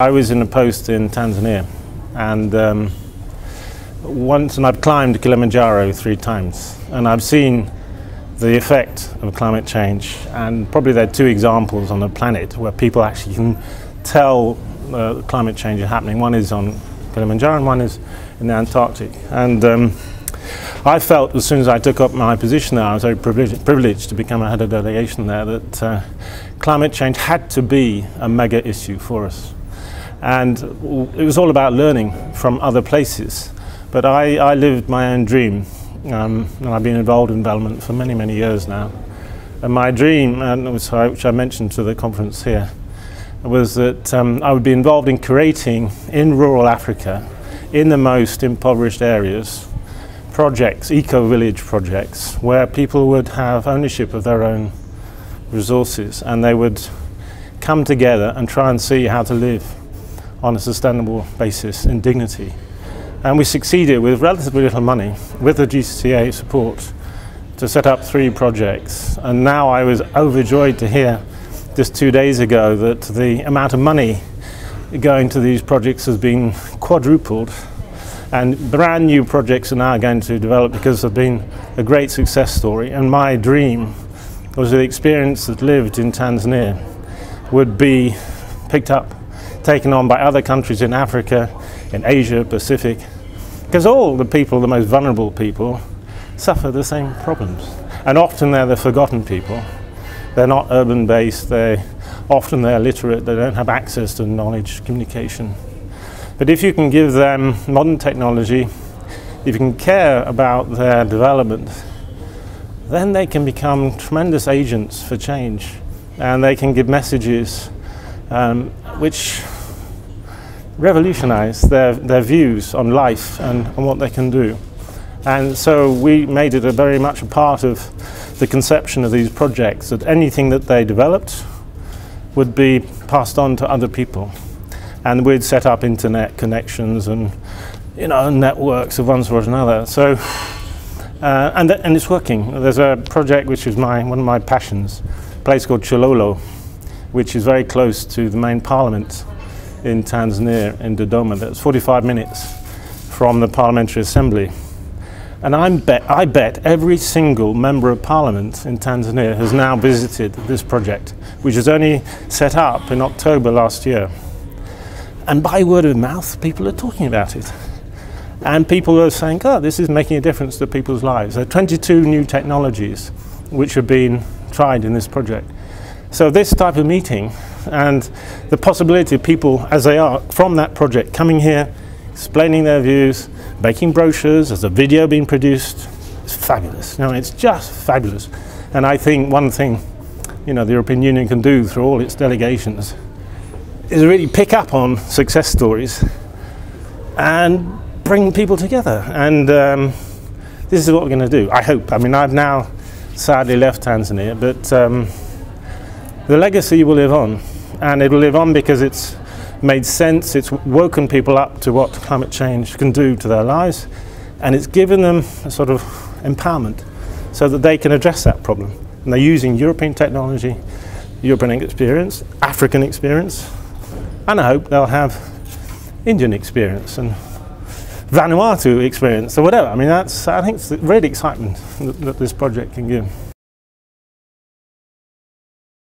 I was in a post in Tanzania, and I've climbed Kilimanjaro 3 times, and I've seen the effect of climate change. And probably there are 2 examples on the planet where people actually can tell climate change is happening. One is on Kilimanjaro, and one is in the Antarctic. And I felt as soon as I took up my position there, I was very privileged to become a head of delegation there, that climate change had to be a mega issue for us. And it was all about learning from other places. But I lived my own dream, and I've been involved in development for many, many years now. And my dream, which I mentioned to the conference here, was that I would be involved in creating in rural Africa, in the most impoverished areas, projects, eco-village projects, where people would have ownership of their own resources, and they would come together and try and see how to live on a sustainable basis in dignity. And we succeeded with relatively little money, with the GCCA support, to set up 3 projects. And now I was overjoyed to hear just 2 days ago that the amount of money going to these projects has been quadrupled, and brand new projects are now going to develop because they've been a great success story. And my dream was the experience that lived in Tanzania would be picked up, taken on by other countries in Africa, in Asia, Pacific, because all the people, the most vulnerable people, suffer the same problems. And often they're the forgotten people. They're not urban based, often they're illiterate, they don't have access to knowledge, communication. But if you can give them modern technology, if you can care about their development, then they can become tremendous agents for change, and they can give messages which revolutionize their views on life and on what they can do. And so we made it very much a part of the conception of these projects, that anything that they developed would be passed on to other people. And we'd set up internet connections and networks of one sort or another. So, and it's working. There's a project which is one of my passions, a place called Chilolo, which is very close to the main parliament in Tanzania, in Dodoma. That's 45 minutes from the Parliamentary Assembly. And I bet every single member of parliament in Tanzania has now visited this project, which was only set up in October last year. And by word of mouth, people are talking about it. And people are saying, oh, this is making a difference to people's lives. There are 22 new technologies which have been tried in this project. So this type of meeting and the possibility of people, as they are, from that project, coming here, explaining their views, making brochures, there's a video being produced, it's fabulous. It's just fabulous. And I think one thing, the European Union can do through all its delegations is really pick up on success stories and bring people together. And this is what we're going to do, I hope. I've now sadly left Tanzania, but the legacy will live on. And it will live on because it's made sense, it's woken people up to what climate change can do to their lives, and it's given them a sort of empowerment so that they can address that problem. And they're using European technology, European experience, African experience, and I hope they'll have Indian experience and Vanuatu experience or whatever. I think it's really excitement that this project can give.